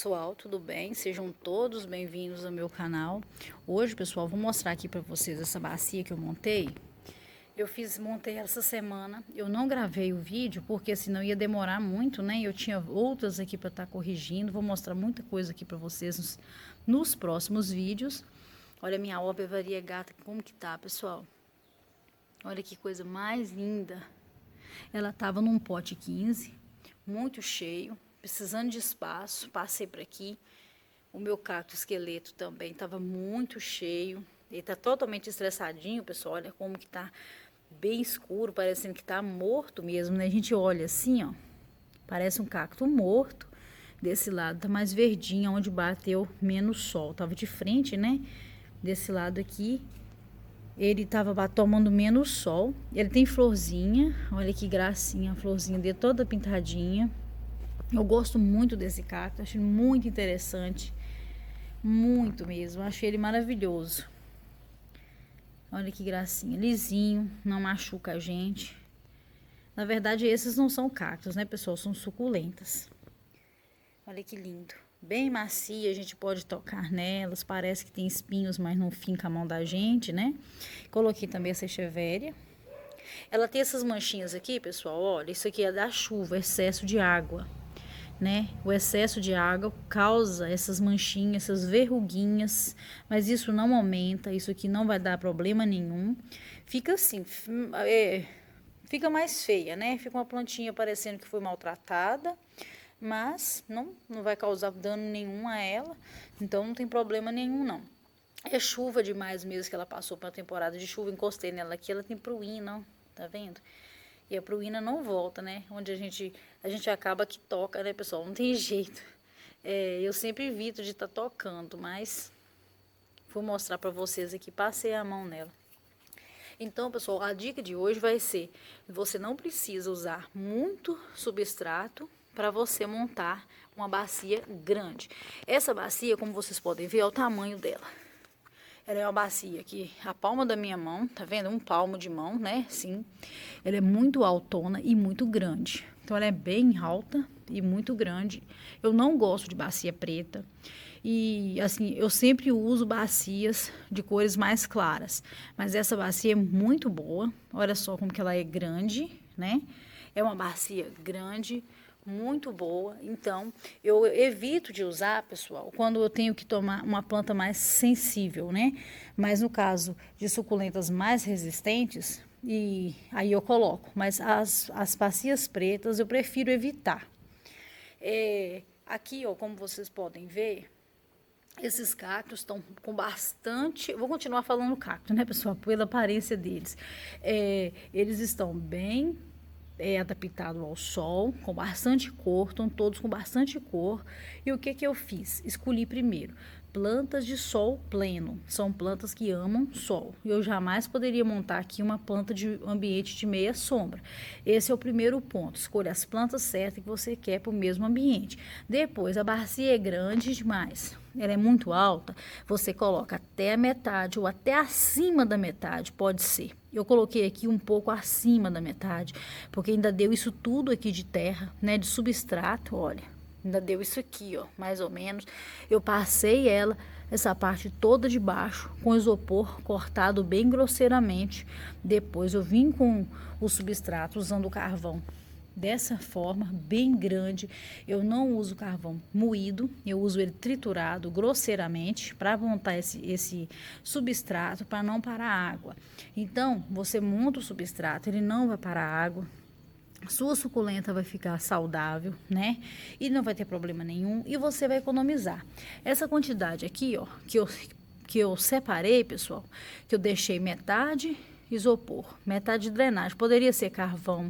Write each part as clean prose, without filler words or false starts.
pessoal, tudo bem? Sejam todos bem-vindos ao meu canal. Hoje, pessoal, vou mostrar aqui para vocês essa bacia que eu montei. Montei essa semana. Eu não gravei o vídeo porque senão ia demorar muito, né? Eu tinha outras aqui para estar corrigindo. Vou mostrar muita coisa aqui para vocês nos próximos vídeos. Olha a minha ópera variegata, como que tá, pessoal? Olha que coisa mais linda. Ela tava num pote 15, muito cheio, precisando de espaço. Passei por aqui. O meu cacto esqueleto também estava muito cheio. Ele tá totalmente estressadinho, pessoal. Olha como que tá bem escuro, parecendo que tá morto mesmo, né? A gente olha assim, ó. Parece um cacto morto. Desse lado tá mais verdinho, onde bateu menos sol. Tava de frente, né? Desse lado aqui, ele tava tomando menos sol. Ele tem florzinha. Olha que gracinha, a florzinha dele toda pintadinha. Eu gosto muito desse cacto, acho muito interessante. Muito mesmo, achei ele maravilhoso. Olha que gracinha, lisinho, não machuca a gente. Na verdade, esses não são cactos, né, pessoal? São suculentas. Olha que lindo. Bem macia, a gente pode tocar nelas. Parece que tem espinhos, mas não finca a mão da gente, né? Coloquei também essa echeveria. Ela tem essas manchinhas aqui, pessoal. Olha, isso aqui é da chuva, excesso de água, né? O excesso de água causa essas manchinhas, essas verruguinhas, mas isso não aumenta, isso aqui não vai dar problema nenhum. Fica assim, fica mais feia, né? Fica uma plantinha parecendo que foi maltratada, mas não vai causar dano nenhum a ela, então não tem problema nenhum, não. É chuva demais mesmo que ela passou por uma temporada de chuva, encostei nela aqui, ela tem pruína, ó, tá vendo? E a pruína não volta, né? Onde a gente acaba que toca, né, pessoal? Não tem jeito. Eu sempre evito de estar tocando, mas vou mostrar para vocês aqui. Passei a mão nela. Então, pessoal, a dica de hoje vai ser: você não precisa usar muito substrato para você montar uma bacia grande. Essa bacia, como vocês podem ver, é o tamanho dela. Ela é uma bacia que a palma da minha mão, tá vendo? Um palmo de mão, né? Sim. Ela é muito altona e muito grande. Então, ela é bem alta e muito grande. Eu não gosto de bacia preta. E, assim, eu sempre uso bacias de cores mais claras. Mas essa bacia é muito boa. Olha só como que ela é grande, né? É uma bacia grande, muito boa. Então, eu evito de usar, pessoal, quando eu tenho que tomar uma planta mais sensível, né? Mas no caso de suculentas mais resistentes, e aí eu coloco. Mas as bacias pretas eu prefiro evitar. Aqui, ó, como vocês podem ver, esses cactos estão com bastante... Vou continuar falando cacto, né, pessoal? Pela aparência deles. Eles estão bem adaptados ao sol, com bastante cor, estão todos com bastante cor. E o que eu fiz? Escolhi primeiro plantas de sol pleno. São plantas que amam sol. Eu jamais poderia montar aqui uma planta de ambiente de meia sombra. Esse é o primeiro ponto. Escolha as plantas certas que você quer para o mesmo ambiente. Depois, a bacia é grande demais. Ela é muito alta. Você coloca até a metade ou até acima da metade, pode ser. Eu coloquei aqui um pouco acima da metade, porque ainda deu isso tudo aqui de terra, né, de substrato, olha. Ainda deu isso aqui, ó, mais ou menos. Eu passei essa parte toda de baixo, com isopor cortado bem grosseiramente. Depois eu vim com o substrato, usando o carvão dessa forma, bem grande. Eu não uso carvão moído, eu uso ele triturado grosseiramente para montar esse substrato, para não parar água. Então, você monta o substrato, ele não vai parar água. Sua suculenta vai ficar saudável, né? E não vai ter problema nenhum. E você vai economizar. Essa quantidade aqui, ó, que eu separei, pessoal, que eu deixei metade isopor, metade drenagem. Poderia ser carvão,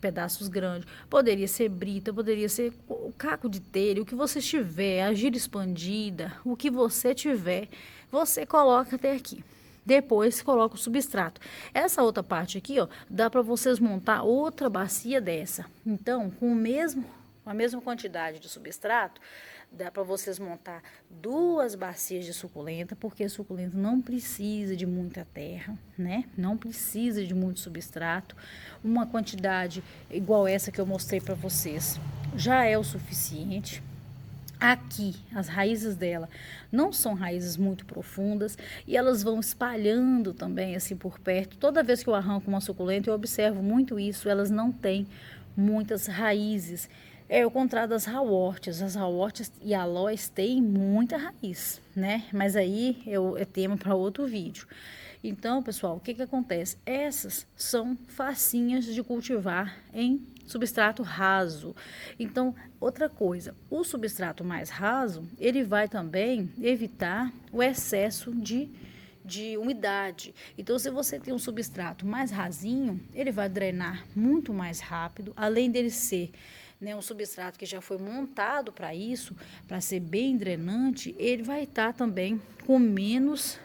pedaços grandes, poderia ser brita, poderia ser o caco de telha, o que você tiver, a gira expandida, o que você tiver, você coloca até aqui. Depois coloca o substrato. Essa outra parte aqui, ó, dá para vocês montar outra bacia dessa. Então, com a mesma quantidade de substrato, dá para vocês montar 2 bacias de suculenta, porque a suculenta não precisa de muita terra, né? Não precisa de muito substrato. Uma quantidade igual essa que eu mostrei para vocês já é o suficiente. aqui, as raízes dela não são raízes muito profundas e elas vão espalhando também assim por perto. Toda vez que eu arranco uma suculenta, eu observo muito isso, elas não têm muitas raízes. É o contrário das rawortes. As rawortes e aloes têm muita raiz, né? Mas aí é tema para outro vídeo. Então, pessoal, o que que acontece? Essas são facinhas de cultivar em substrato raso. Então, outra coisa, o substrato mais raso, ele vai também evitar o excesso de umidade. Então, se você tem um substrato mais rasinho, ele vai drenar muito mais rápido, além dele ser, né, um substrato que já foi montado para isso, para ser bem drenante, ele vai estar também com menos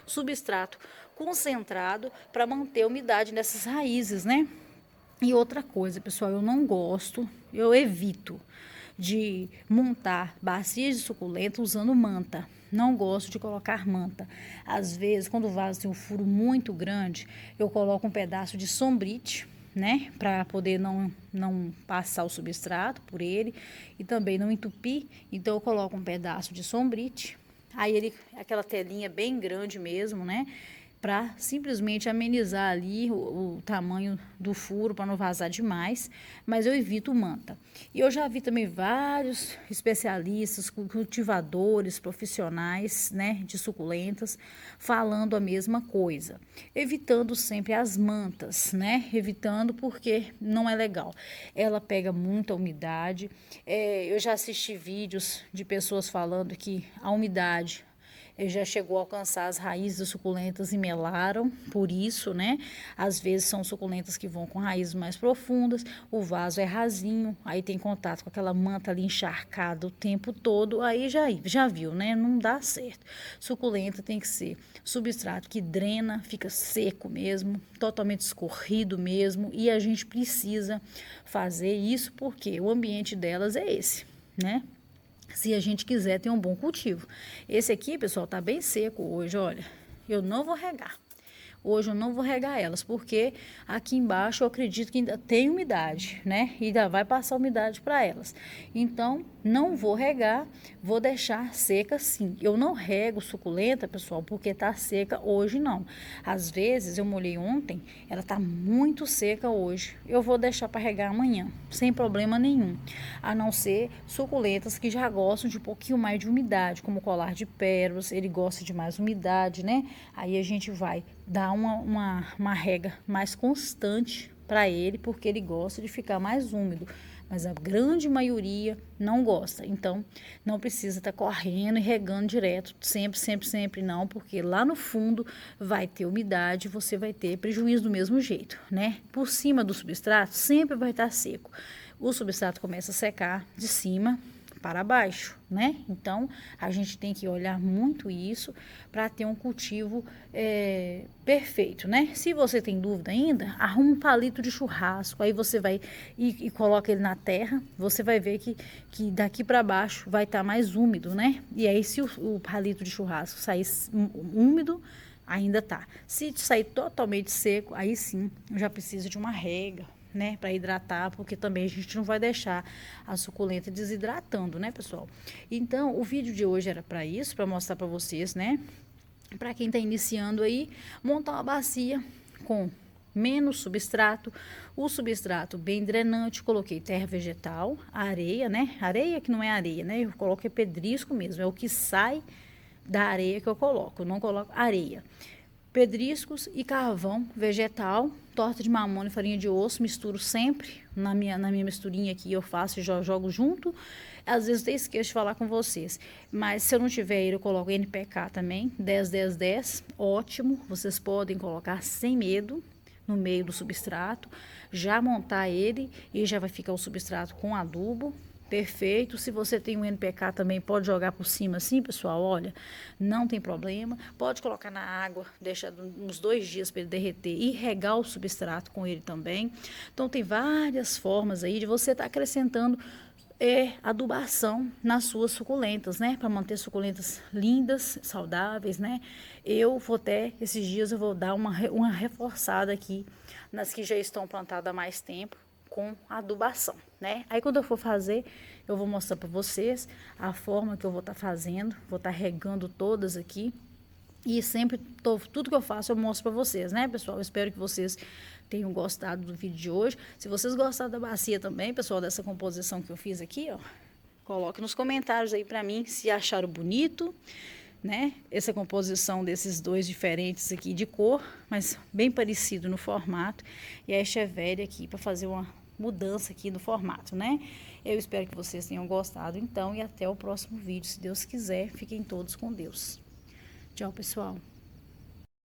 substrato concentrado para manter a umidade nessas raízes, né? E outra coisa, pessoal, eu não gosto, eu evito de montar bacias de suculenta usando manta. Não gosto de colocar manta. Às vezes, quando o vaso tem um furo muito grande, eu coloco um pedaço de sombrite, né, para poder não passar o substrato por ele e também não entupir. Então, eu coloco um pedaço de sombrite. Aí ele, aquela telinha bem grande mesmo, né? Para simplesmente amenizar ali o tamanho do furo, para não vazar demais, mas eu evito manta. E eu já vi também vários especialistas, cultivadores, profissionais, né, de suculentas, falando a mesma coisa, evitando sempre as mantas, né, evitando porque não é legal. Ela pega muita umidade. Eu já assisti vídeos de pessoas falando que a umidade já chegou a alcançar as raízes das suculentas e melaram, por isso, né? Às vezes são suculentas que vão com raízes mais profundas, o vaso é rasinho, aí tem contato com aquela manta ali encharcada o tempo todo, aí já viu, né? Não dá certo. Suculenta tem que ser substrato que drena, fica seco mesmo, totalmente escorrido mesmo, e a gente precisa fazer isso porque o ambiente delas é esse, né? Se a gente quiser ter um bom cultivo. Esse aqui, pessoal, tá bem seco hoje, olha. Eu não vou regar. Hoje eu não vou regar elas, porque aqui embaixo eu acredito que ainda tem umidade, né? E ainda vai passar umidade para elas. Então, não vou regar, vou deixar seca sim. Eu não rego suculenta, pessoal, porque tá seca hoje não. Às vezes eu molhei ontem, ela tá muito seca hoje. Eu vou deixar para regar amanhã, sem problema nenhum. A não ser suculentas que já gostam de um pouquinho mais de umidade, como o colar de pérolas, ele gosta de mais umidade, né? Aí a gente vai dar uma rega mais constante para ele, porque ele gosta de ficar mais úmido. Mas a grande maioria não gosta. Então, não precisa estar correndo e regando direto, sempre não, porque lá no fundo vai ter umidade e você vai ter prejuízo do mesmo jeito, né? Por cima do substrato sempre vai estar seco. O substrato começa a secar de cima para baixo, né? Então, a gente tem que olhar muito isso para ter um cultivo perfeito, né? Se você tem dúvida ainda, arruma um palito de churrasco, aí você vai e coloca ele na terra, você vai ver que daqui para baixo vai estar mais úmido, né? E aí, se o palito de churrasco sair úmido, ainda tá. Se sair totalmente seco, aí sim, já precisa de uma rega, né, para hidratar, porque também a gente não vai deixar a suculenta desidratando, né, pessoal? Então, o vídeo de hoje era para isso, para mostrar para vocês, né, para quem está iniciando aí, montar uma bacia com menos substrato, o substrato bem drenante, coloquei terra vegetal, areia, né, areia que não é areia, né, eu coloquei pedrisco mesmo, é o que sai da areia que eu coloco, eu não coloco areia. Pedriscos e carvão vegetal, torta de mamona e farinha de osso, misturo sempre na minha misturinha aqui, eu faço e jogo junto. Às vezes eu até esqueço de falar com vocês, mas se eu não tiver ele, eu coloco NPK também, 10, 10, 10, ótimo, vocês podem colocar sem medo no meio do substrato, já montar ele e já vai ficar o substrato com adubo. Perfeito. Se você tem um NPK também, pode jogar por cima assim, pessoal, olha, não tem problema. Pode colocar na água, deixa uns 2 dias para ele derreter e regar o substrato com ele também. Então, tem várias formas aí de você estar acrescentando adubação nas suas suculentas, né? Para manter suculentas lindas, saudáveis, né? Eu vou até, esses dias eu vou dar uma reforçada aqui nas que já estão plantadas há mais tempo, com adubação, né? Aí quando eu for fazer, eu vou mostrar para vocês a forma que eu vou estar fazendo, vou estar regando todas aqui. E sempre, tudo que eu faço eu mostro para vocês, né, pessoal? Eu espero que vocês tenham gostado do vídeo de hoje. Se vocês gostaram da bacia também, pessoal, dessa composição que eu fiz aqui, ó, coloque nos comentários aí para mim se acharam bonito, né? Essa composição desses dois diferentes aqui de cor, mas bem parecido no formato. E a Echeveria aqui para fazer uma mudança aqui no formato, né? Eu espero que vocês tenham gostado, então, e até o próximo vídeo, se Deus quiser. Fiquem todos com Deus. Tchau, pessoal.